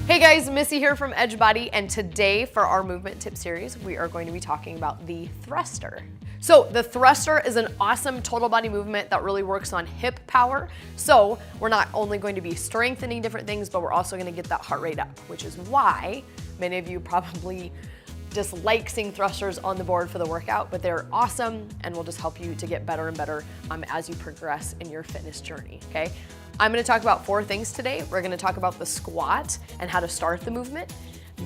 Hey guys, Missy here from Edge Body, and today for our movement tip series, we are going to be talking about the thruster. So the thruster is an awesome total body movement that really works on hip power. So we're not only going to be strengthening different things, but we're also going to get that heart rate up, which is why many of you probably dislike seeing thrusters on the board for the workout, but they're awesome and will just help you to get better and better as you progress in your fitness journey, okay? I'm gonna talk about 4 things today. We're gonna talk about the squat and how to start the movement.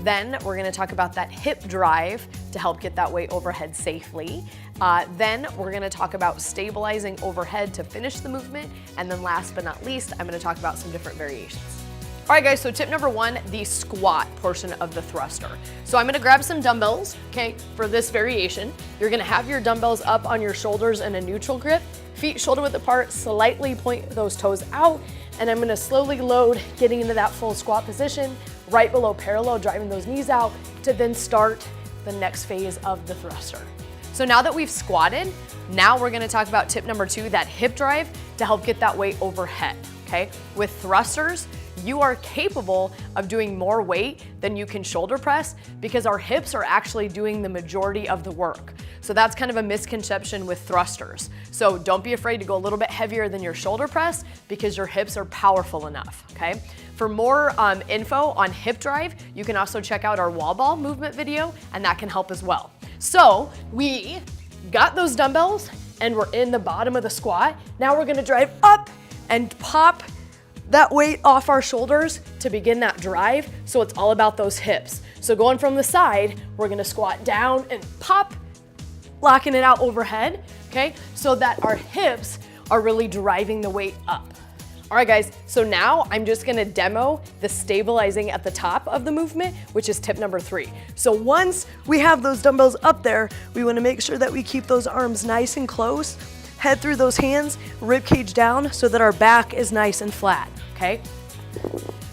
Then we're gonna talk about that hip drive to help get that weight overhead safely. Then we're gonna talk about stabilizing overhead to finish the movement. And then last but not least, I'm gonna talk about some different variations. All right guys, so tip number 1, the squat portion of the thruster. So I'm gonna grab some dumbbells, okay, for this variation. You're gonna have your dumbbells up on your shoulders in a neutral grip, feet shoulder width apart, slightly point those toes out, and I'm gonna slowly load, getting into that full squat position, right below parallel, driving those knees out to then start the next phase of the thruster. So now that we've squatted, now we're gonna talk about tip number 2, that hip drive to help get that weight overhead, okay? With thrusters, you are capable of doing more weight than you can shoulder press because our hips are actually doing the majority of the work. So that's kind of a misconception with thrusters. So don't be afraid to go a little bit heavier than your shoulder press because your hips are powerful enough, okay? For more info on hip drive, you can also check out our wall ball movement video, and that can help as well. So we got those dumbbells and we're in the bottom of the squat. Now we're gonna drive up and pop that weight off our shoulders to begin that drive. So it's all about those hips. So going from the side, we're gonna squat down and pop, locking it out overhead, okay? So that our hips are really driving the weight up. All right guys, so now I'm just gonna demo the stabilizing at the top of the movement, which is tip number 3. So once we have those dumbbells up there, we wanna make sure that we keep those arms nice and close, head through those hands, rib cage down so that our back is nice and flat, okay?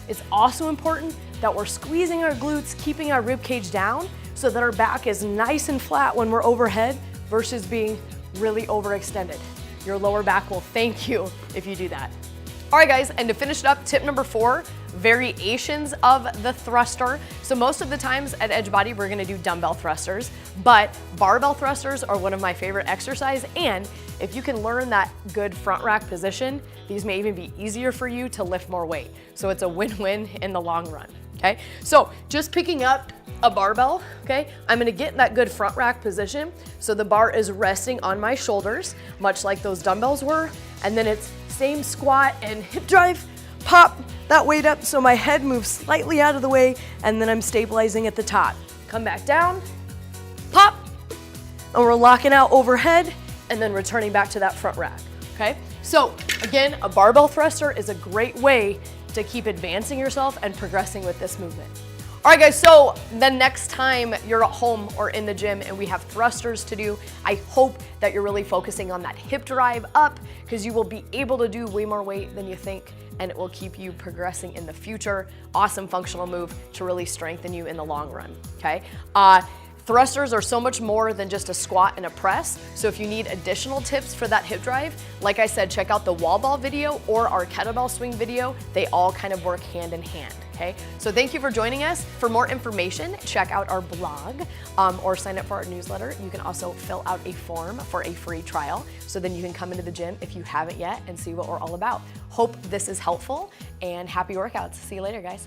It's also important that we're squeezing our glutes, keeping our rib cage down so that our back is nice and flat when we're overhead versus being really overextended. Your lower back will thank you if you do that. All right guys, and to finish it up, tip number 4, variations of the thruster. So most of the times at Edge Body, we're gonna do dumbbell thrusters, but barbell thrusters are one of my favorite exercise, and if you can learn that good front rack position, these may even be easier for you to lift more weight. So it's a win-win in the long run, okay? So just picking up a barbell, okay? I'm gonna get in that good front rack position so the bar is resting on my shoulders, much like those dumbbells were, and then it's same squat and hip drive, pop that weight up so my head moves slightly out of the way, and then I'm stabilizing at the top. Come back down, pop, and we're locking out overhead, and then returning back to that front rack, okay? So again, a barbell thruster is a great way to keep advancing yourself and progressing with this movement. All right guys, so the next time you're at home or in the gym and we have thrusters to do, I hope that you're really focusing on that hip drive up because you will be able to do way more weight than you think, and it will keep you progressing in the future. Awesome functional move to really strengthen you in the long run, okay? Thrusters are so much more than just a squat and a press. So if you need additional tips for that hip drive, like I said, check out the wall ball video or our kettlebell swing video. They all kind of work hand in hand, okay? So thank you for joining us. For more information, check out our blog or sign up for our newsletter. You can also fill out a form for a free trial so then you can come into the gym if you haven't yet and see what we're all about. Hope this is helpful and happy workouts. See you later, guys.